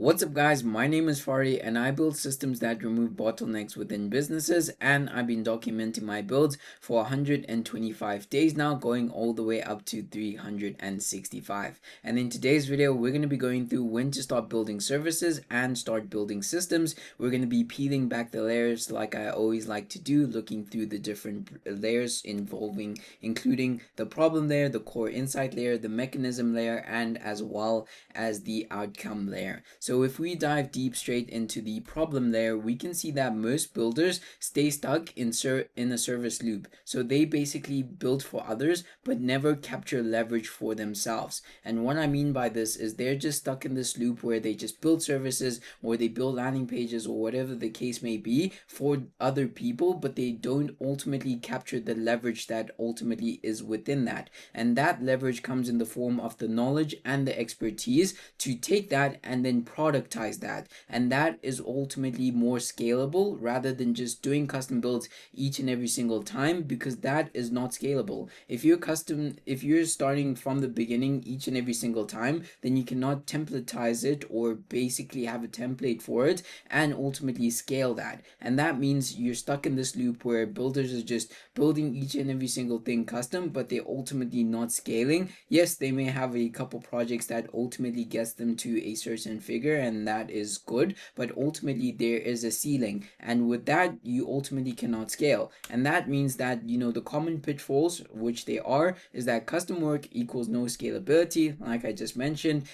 What's up, guys? My name is Fari, and I build systems that remove bottlenecks within businesses. And I've been documenting my builds for 125 days now, going all the way up to 365. And in today's video, we're going to be going through when to start building services and start building systems. We're going to be peeling back the layers like I always like to do, looking through the different layers including the problem layer, the core insight layer, the mechanism layer, and as well as the outcome layer. So if we dive deep straight into the problem layer, we can see that most builders stay stuck in a service loop. So they basically build for others but never capture leverage for themselves. And what I mean by this is they're just stuck in this loop where they just build services or they build landing pages or whatever the case may be for other people, but they don't ultimately capture the leverage that ultimately is within that. And that leverage comes in the form of the knowledge and the expertise to take that and then productize that, and that is ultimately more scalable rather than just doing custom builds each and every single time, because that is not scalable. If you're starting from the beginning each and every single time, then you cannot templatize it or basically have a template for it and ultimately scale that. And that means you're stuck in this loop where builders are just building each and every single thing custom, but they're ultimately not scaling. Yes, they may have a couple projects that ultimately gets them to a certain figure, and that is good, but ultimately there is a ceiling, and with that you ultimately cannot scale. And that means that the common pitfalls, which they are, is that custom work equals no scalability, like I just mentioned,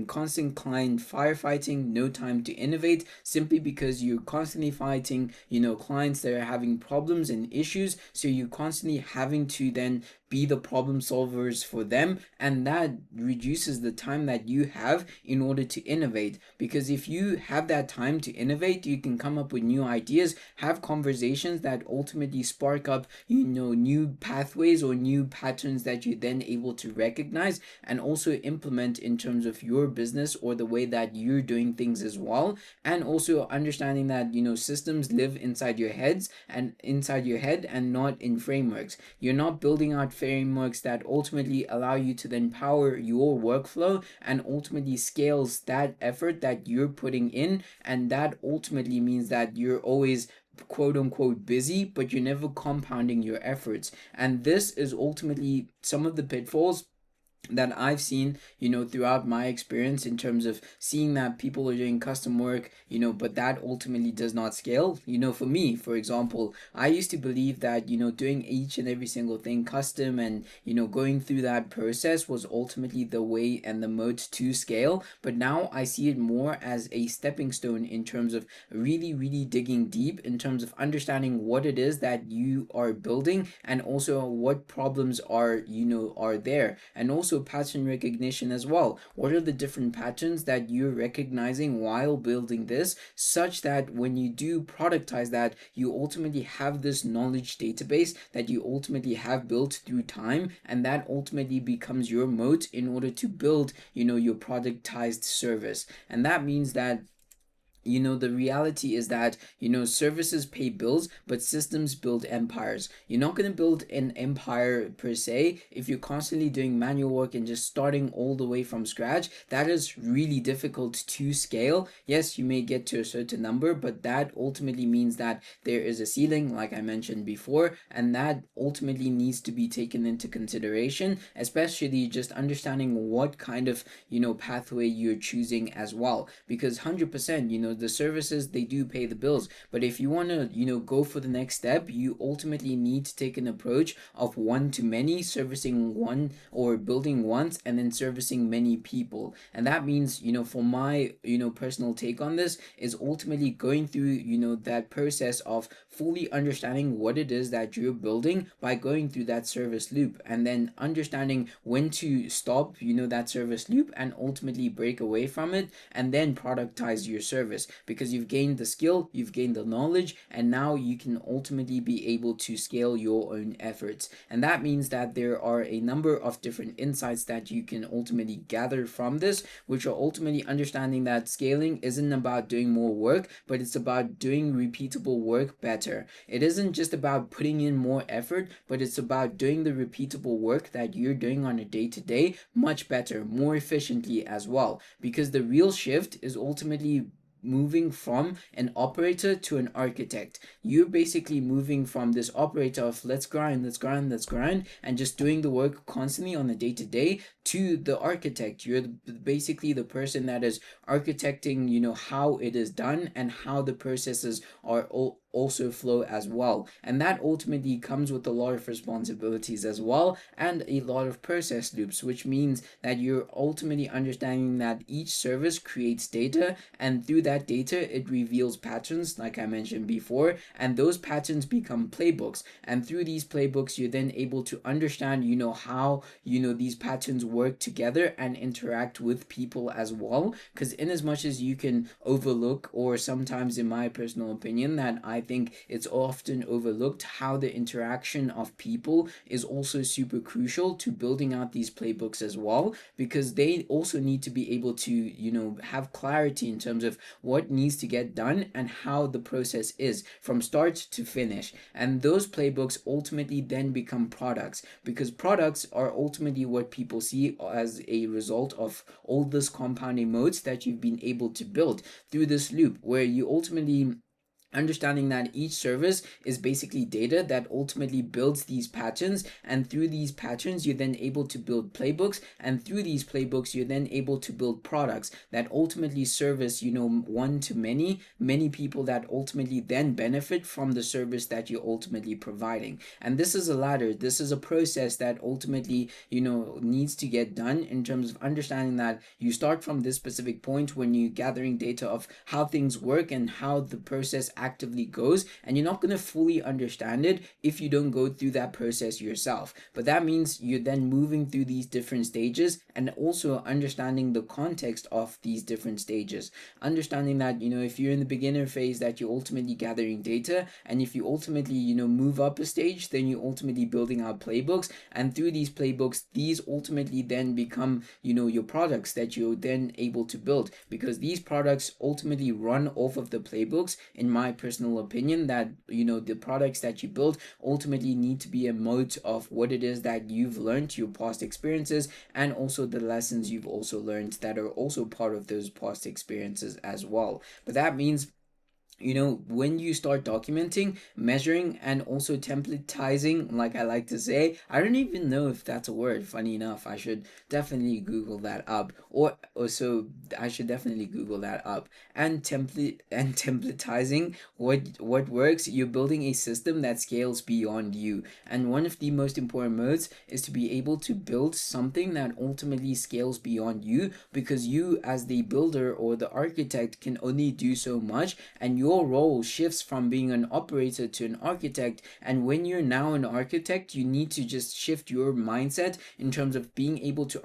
constant client firefighting, no time to innovate, simply because you're constantly fighting clients that are having problems and issues, so you're constantly having to then be the problem solvers for them, and that reduces the time that you have in order to innovate. Because if you have that time to innovate, you can come up with new ideas, have conversations that ultimately spark up new pathways or new patterns that you're then able to recognize and also implement in terms of your business or the way that you're doing things as well. And also understanding that systems live inside your head and not in frameworks. You're not building out frameworks that ultimately allow you to then power your workflow and ultimately scales that effort that you're putting in. And that ultimately means that you're always quote unquote busy, but you're never compounding your efforts. And this is ultimately some of the pitfalls that I've seen, throughout my experience, in terms of seeing that people are doing custom work, but that ultimately does not scale. For me, for example, I used to believe that, doing each and every single thing custom and, going through that process was ultimately the way and the mode to scale. But now I see it more as a stepping stone in terms of really, really digging deep in terms of understanding what it is that you are building and also what problems are there, and also pattern recognition as well. What are the different patterns that you're recognizing while building this, such that when you do productize that, you ultimately have this knowledge database that you ultimately have built through time, and that ultimately becomes your moat in order to build your productized service. And that means that the reality is that services pay bills, but systems build empires. You're not going to build an empire per se if you're constantly doing manual work and just starting all the way from scratch. That is really difficult to scale. Yes, you may get to a certain number, but that ultimately means that there is a ceiling, like I mentioned before, and that ultimately needs to be taken into consideration, especially just understanding what kind of pathway you're choosing as well. Because 100%, the services, they do pay the bills, but if you want to go for the next step, you ultimately need to take an approach of one to many, servicing one or building once and then servicing many people. And that means for my personal take on this is ultimately going through that process of fully understanding what it is that you're building by going through that service loop, and then understanding when to stop that service loop and ultimately break away from it and then productize your service. process, because you've gained the skill, you've gained the knowledge, and now you can ultimately be able to scale your own efforts. And that means that there are a number of different insights that you can ultimately gather from this, which are ultimately understanding that scaling isn't about doing more work, but it's about doing repeatable work better. It isn't just about putting in more effort, but it's about doing the repeatable work that you're doing on a day to day much better, more efficiently as well. Because the real shift is ultimately moving from an operator to an architect. You're basically moving from this operator of let's grind, let's grind, let's grind, and just doing the work constantly on the day to day, to the architect. You're basically the person that is architecting, how it is done and how the processes are also flow as well. And that ultimately comes with a lot of responsibilities as well, and a lot of process loops, which means that you're ultimately understanding that each service creates data, and through that data it reveals patterns, like I mentioned before, and those patterns become playbooks. And through these playbooks you're then able to understand how these patterns work together and interact with people as well. Because in as much as you can overlook, or sometimes in my personal opinion that I think it's often overlooked, how the interaction of people is also super crucial to building out these playbooks as well, because they also need to be able to have clarity in terms of what needs to get done and how the process is from start to finish. And those playbooks ultimately then become products, because products are ultimately what people see as a result of all this compounding modes that you've been able to build through this loop, where you ultimately understanding that each service is basically data that ultimately builds these patterns, and through these patterns you're then able to build playbooks, and through these playbooks you're then able to build products that ultimately service one to many people that ultimately then benefit from the service that you're ultimately providing. And this is a ladder, this is a process that ultimately needs to get done, in terms of understanding that you start from this specific point when you're gathering data of how things work and how the process actively goes, and you're not going to fully understand it if you don't go through that process yourself. But that means you're then moving through these different stages, and also understanding the context of these different stages, understanding that if you're in the beginner phase, that you're ultimately gathering data, and if you ultimately move up a stage, then you're ultimately building out playbooks, and through these playbooks these ultimately then become your products that you're then able to build, because these products ultimately run off of the playbooks. In my personal opinion, that the products that you build ultimately need to be a mode of what it is that you've learned, your past experiences, and also the lessons you've also learned that are also part of those past experiences as well. But that means when you start documenting, measuring, and also templatizing, like I like to say, I don't even know if that's a word, funny enough. I should definitely Google that up, or so I should definitely Google that up. And templatizing what works, you're building a system that scales beyond you. And one of the most important modes is to be able to build something that ultimately scales beyond you, because you as the builder or the architect can only do so much, and your role shifts from being an operator to an architect. And when you're now an architect, you need to just shift your mindset in terms of being able to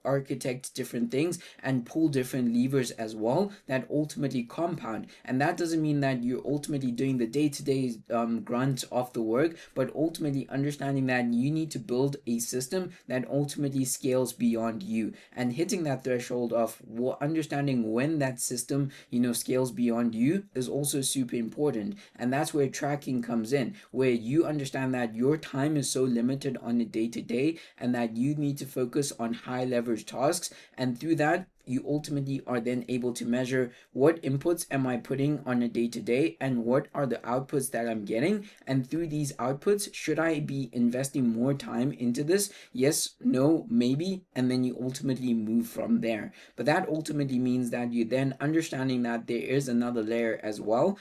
architect different things and pull different levers as well, that ultimately compound. And that doesn't mean that you're ultimately doing the day-to-day grunt of the work, but ultimately understanding that you need to build a system that ultimately scales beyond you, and hitting that threshold of understanding when that system scales beyond you is also super important. And that's where tracking comes in, where you understand that your time is so limited on a day-to-day, and that you need to focus on high leverage tasks. And through that, you ultimately are then able to measure what inputs am I putting on a day-to-day, and what are the outputs that I'm getting. And through these outputs, should I be investing more time into this? Yes, no, maybe. And then you ultimately move from there. But that ultimately means that you then understanding that there is another layer as well.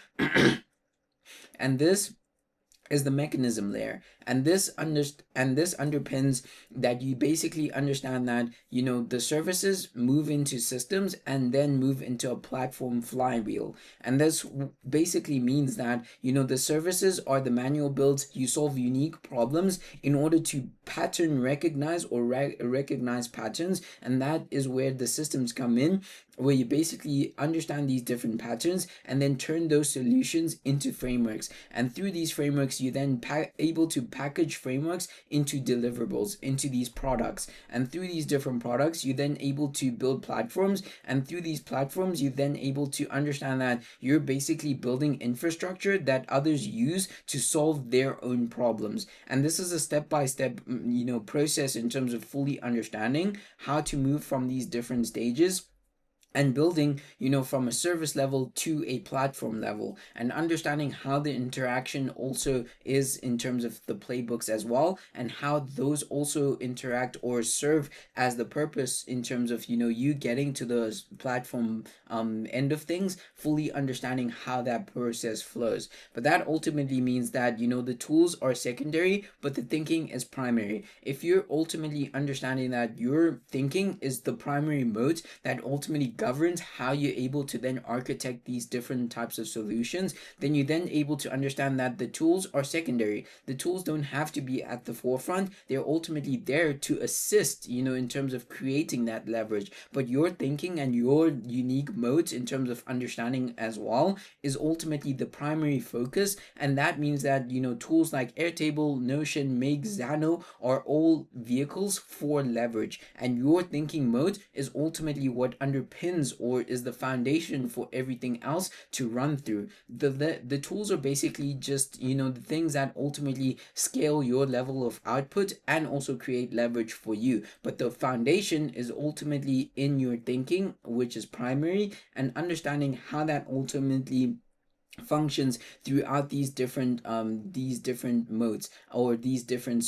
And this is the mechanism layer. And this underpins that you basically understand that the services move into systems and then move into a platform flywheel. And this basically means that the services are the manual builds. You solve unique problems in order to pattern recognize, or recognize patterns, and that is where the systems come in. where you basically understand these different patterns and then turn those solutions into frameworks. And through these frameworks, you then able to package frameworks into deliverables, into these products. And through these different products, you then able to build platforms. And through these platforms, you then able to understand that you're basically building infrastructure that others use to solve their own problems. And this is a step-by-step, process in terms of fully understanding how to move from these different stages and building, from a service level to a platform level, and understanding how the interaction also is in terms of the playbooks as well, and how those also interact or serve as the purpose in terms of you getting to the platform end of things, fully understanding how that process flows. But that ultimately means that the tools are secondary, but the thinking is primary. If you're ultimately understanding that your thinking is the primary mode that ultimately governs how you're able to then architect these different types of solutions, then you're then able to understand that the tools are secondary. The tools don't have to be at the forefront. They're ultimately there to assist, in terms of creating that leverage. But your thinking and your unique modes in terms of understanding as well is ultimately the primary focus. And that means that, tools like Airtable, Notion, Make, Xano are all vehicles for leverage. And your thinking mode is ultimately what underpins or is the foundation for everything else to run through. The tools are basically just, the things that ultimately scale your level of output and also create leverage for you. But the foundation is ultimately in your thinking, which is primary, and understanding how that ultimately functions throughout these different modes or these different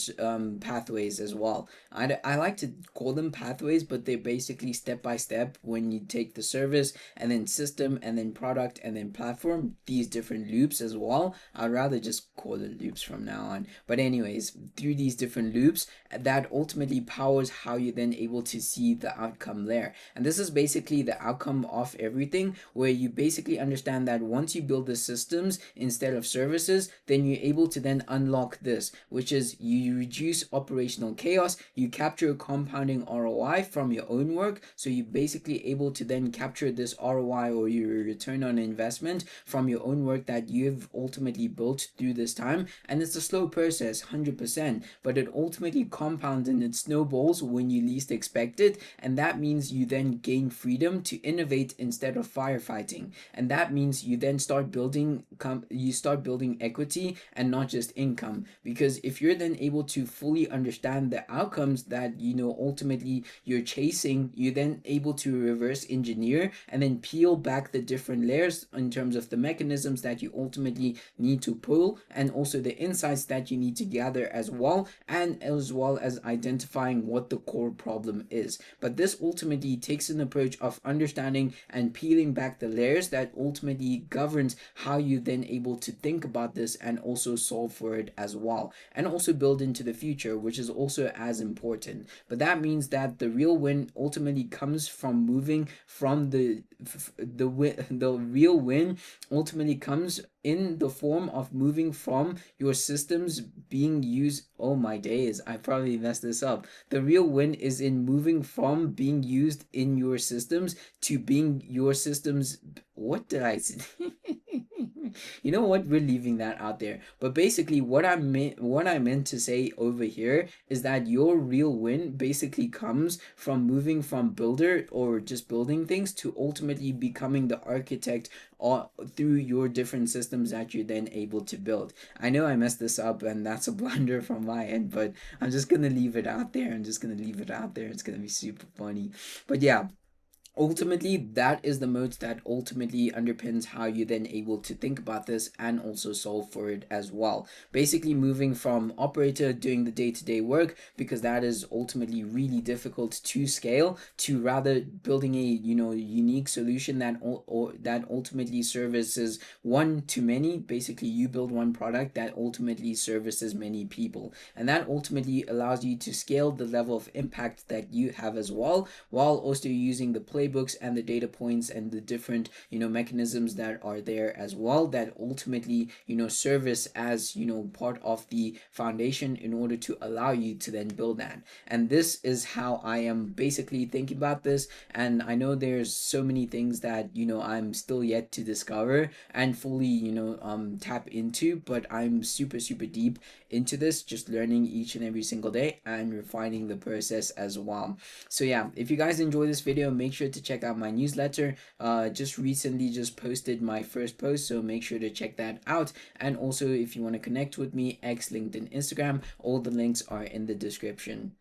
pathways as well. I like to call them pathways, but they're basically step by step. When you take the service and then system and then product and then platform, these different loops as well. I'd rather just call it loops from now on. But anyways, through these different loops, that ultimately powers how you're then able to see the outcome there. And this is basically the outcome of everything, where you basically understand that once you build this systems instead of services, then you're able to then unlock this, which is you reduce operational chaos, you capture compounding ROI from your own work. So you're basically able to then capture this ROI or your return on investment from your own work that you've ultimately built through this time. And it's a slow process, 100%, but it ultimately compounds and it snowballs when you least expect it. And that means you then gain freedom to innovate instead of firefighting. And that means you then start building equity and not just income. Because if you're then able to fully understand the outcomes that ultimately you're chasing, you're then able to reverse engineer and then peel back the different layers in terms of the mechanisms that you ultimately need to pull, and also the insights that you need to gather as well, and as well as identifying what the core problem is. But this ultimately takes an approach of understanding and peeling back the layers that ultimately governs how you then able to think about this and also solve for it as well, and also build into the future, which is also as important. But that means that the real win ultimately comes from moving from the real win ultimately comes in the form of moving from your systems being used. Oh my days, I probably messed this up. The real win is in moving from being used in your systems to being your systems. What did I say? You know what, we're leaving that out there. But basically what I meant to say over here is that your real win basically comes from moving from builder or just building things to ultimately becoming the architect through your different systems that you're then able to build. I know I messed this up and that's a blunder from my end, but I'm just gonna leave it out there. It's gonna be super funny. But yeah, ultimately that is the modes that ultimately underpins how you then able to think about this and also solve for it as well. Basically moving from operator doing the day-to-day work, because that is ultimately really difficult to scale, to rather building a unique solution that or that ultimately services one to many. Basically you build one product that ultimately services many people, and that ultimately allows you to scale the level of impact that you have as well, while also using the playbook playbooks and the data points and the different, mechanisms that are there as well, that ultimately, service as, part of the foundation in order to allow you to then build that. And this is how I am basically thinking about this. And I know there's so many things that, I'm still yet to discover and fully, tap into, but I'm super, super deep into this, just learning each and every single day and refining the process as well. So yeah, if you guys enjoy this video, make sure to check out my newsletter. Just recently just posted my first post, so make sure to check that out. And also, if you want to connect with me, X, LinkedIn, Instagram, all the links are in the description.